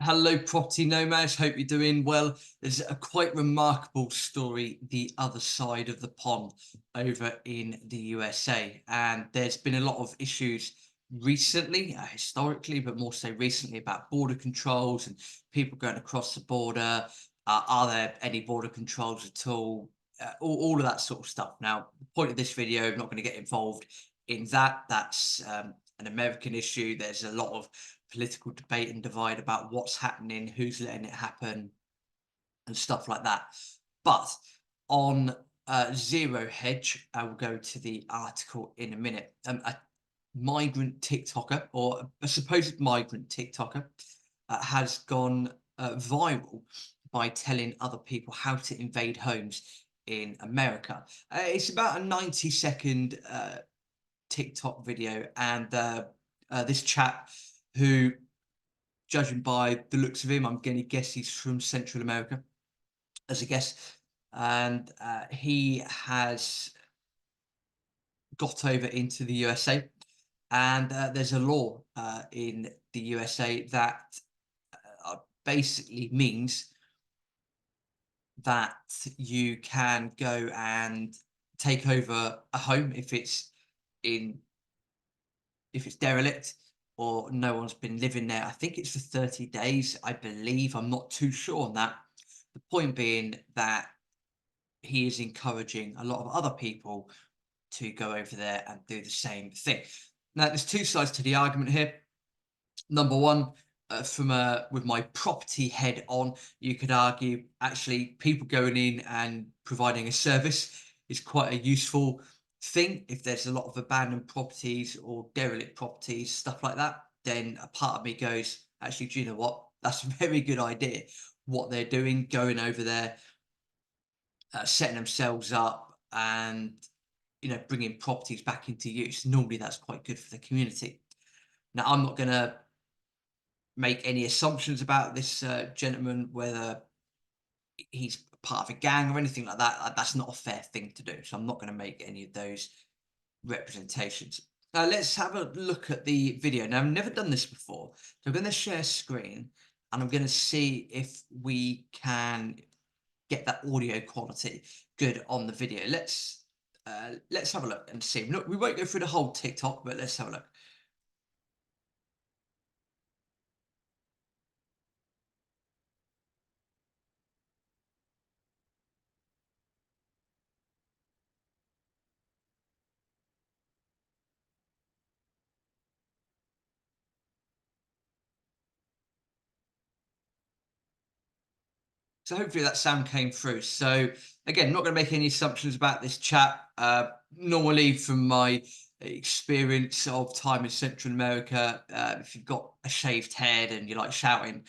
Hello, property nomads. Hope you're doing well. There's a quite remarkable story the other side of the pond over in the USA. And there's been a lot of issues recently, historically, but more so recently about border controls and people going across the border. Are there any border controls at all? All of that sort of stuff. Now, the point of this video, I'm not going to get involved in that. That's an American issue. There's a lot of political debate and divide about what's happening, who's letting it happen, and stuff like that. But on Zero Hedge, I will go to the article in a minute. A migrant TikToker, or a supposed migrant TikToker, has gone viral by telling other people how to invade homes in America. It's about a 90-second TikTok video, and this chap who, judging by the looks of him, I'm going to guess he's from Central America as a guess, and he has got over into the USA, and there's a law in the USA that basically means that you can go and take over a home if it's derelict or no one's been living there. I think it's for 30 days, I believe. I'm not too sure on that. The point being that he is encouraging a lot of other people to go over there and do the same thing. Now, there's two sides to the argument here. Number one, with my property head on, you could argue actually people going in and providing a service is quite a useful thing. If there's a lot of abandoned properties or derelict properties, stuff like that, then a part of me goes, actually, do you know what? That's a very good idea. What they're doing, going over there, setting themselves up, and bringing properties back into use. Normally, that's quite good for the community. Now, I'm not going to make any assumptions about this gentleman, whether he's part of a gang or anything like that. That's not a fair thing to do. So I'm not going to make any of those representations. Now let's have a look at the video. Now, I've never done this before. So I'm going to share screen and I'm going to see if we can get that audio quality good on the video. Let's have a look and see. Look, we won't go through the whole TikTok, but let's have a look. So hopefully that sound came through. So again, not going to make any assumptions about this chat. Normally, from my experience of time in Central America, if you've got a shaved head and you like shouting,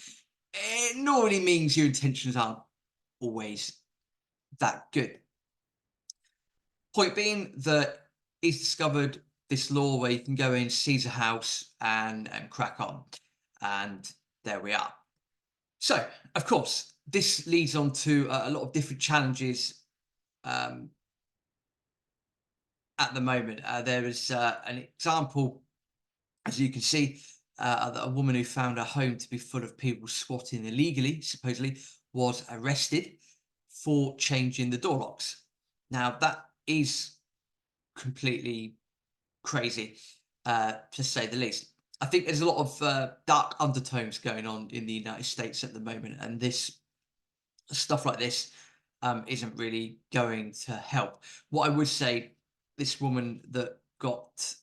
it normally means your intentions aren't always that good. Point being that he's discovered this law where you can go in, seize a house, and crack on. And there we are. So, of course, this leads on to a lot of different challenges at the moment. There is an example, as you can see, a woman who found her home to be full of people squatting illegally, supposedly, was arrested for changing the door locks. Now, that is completely crazy, to say the least. I think there's a lot of dark undertones going on in the United States at the moment, and stuff like this isn't really going to help. What I would say, this woman that got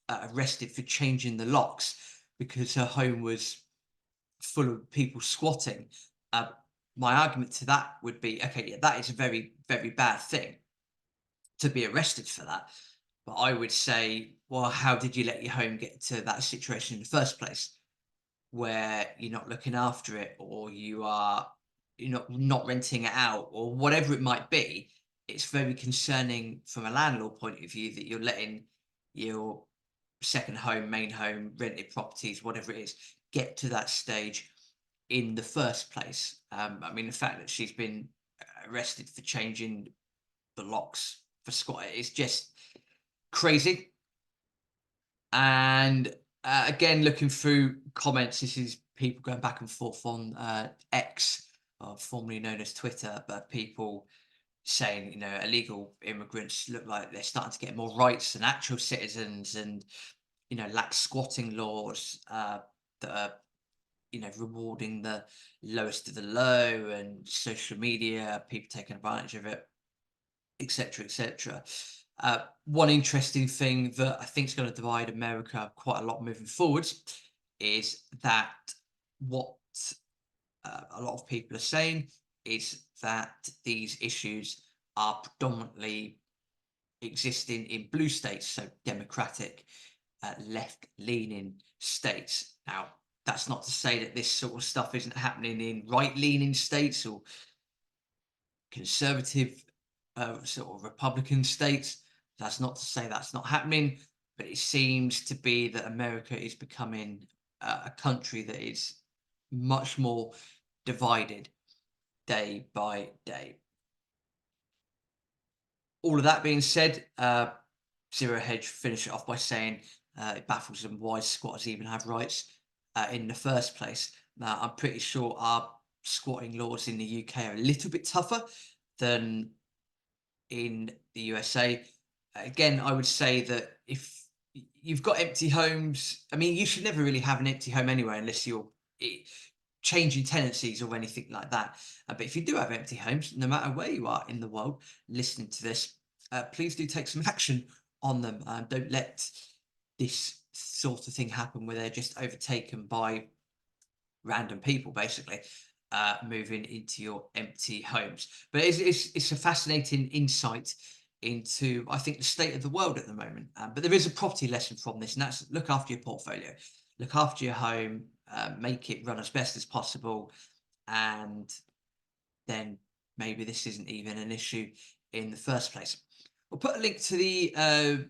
arrested for changing the locks because her home was full of people squatting, my argument to that would be, okay, yeah, that is a very, very bad thing to be arrested for that. But I would say, well, how did you let your home get to that situation in the first place, where you're not looking after it, or you're not renting it out, or whatever it might be? It's very concerning from a landlord point of view that you're letting your second home, main home, rented properties, whatever it is, get to that stage in the first place. I mean, the fact that she's been arrested for changing the locks for squat is just crazy. And Again, looking through comments, this is people going back and forth on X, formerly known as Twitter, but people saying, illegal immigrants look like they're starting to get more rights than actual citizens, and lax squatting laws that are, rewarding the lowest of the low, and social media, people taking advantage of it, etc., etc. One interesting thing that I think is going to divide America quite a lot moving forwards is that what a lot of people are saying is that these issues are predominantly existing in blue states, so democratic, left-leaning states. Now, that's not to say that this sort of stuff isn't happening in right-leaning states or conservative, sort of Republican states. That's not to say that's not happening, but it seems to be that America is becoming a country that is much more divided day by day. All of that being said, Zero Hedge finished it off by saying it baffles them why squatters even have rights in the first place. Now, I'm pretty sure our squatting laws in the UK are a little bit tougher than in the USA. Again, I would say that if you've got empty homes, I mean, you should never really have an empty home anyway, unless you're changing tenancies or anything like that. But if you do have empty homes, no matter where you are in the world listening to this, please do take some action on them. Don't let this sort of thing happen where they're just overtaken by random people, basically, moving into your empty homes. But it's a fascinating insight into, I think, the state of the world at the moment. But there is a property lesson from this, and that's look after your portfolio, look after your home, make it run as best as possible, and then maybe this isn't even an issue in the first place. We'll put a link to the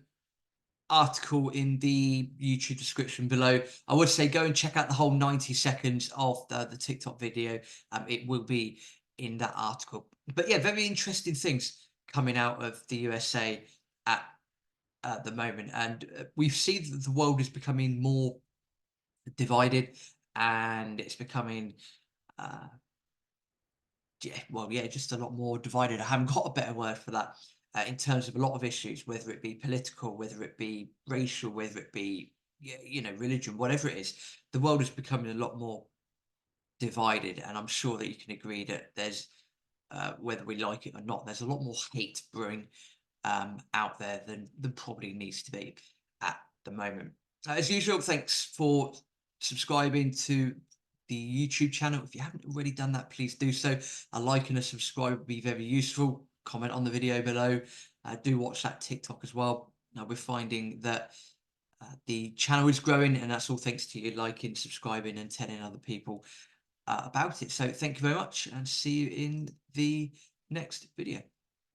article in the YouTube description below. I would say go and check out the whole 90 seconds of the TikTok video. It will be in that article. But yeah, very interesting things coming out of the USA at the moment. And we see that the world is becoming more divided, and it's becoming yeah, well, yeah, just a lot more divided. I haven't got a better word for that, in terms of a lot of issues, whether it be political, whether it be racial, whether it be, religion, whatever it is. The world is becoming a lot more divided, and I'm sure that you can agree that there's, whether we like it or not, there's a lot more hate brewing out there than probably needs to be at the moment. As usual, thanks for subscribing to the YouTube channel. If you haven't already done that, please do so. A like and a subscribe would be very useful. Comment on the video below. Do watch that TikTok as well. Now we're finding that the channel is growing, and that's all thanks to you liking, subscribing, and telling other people about it. So thank you very much, and see you in the next video.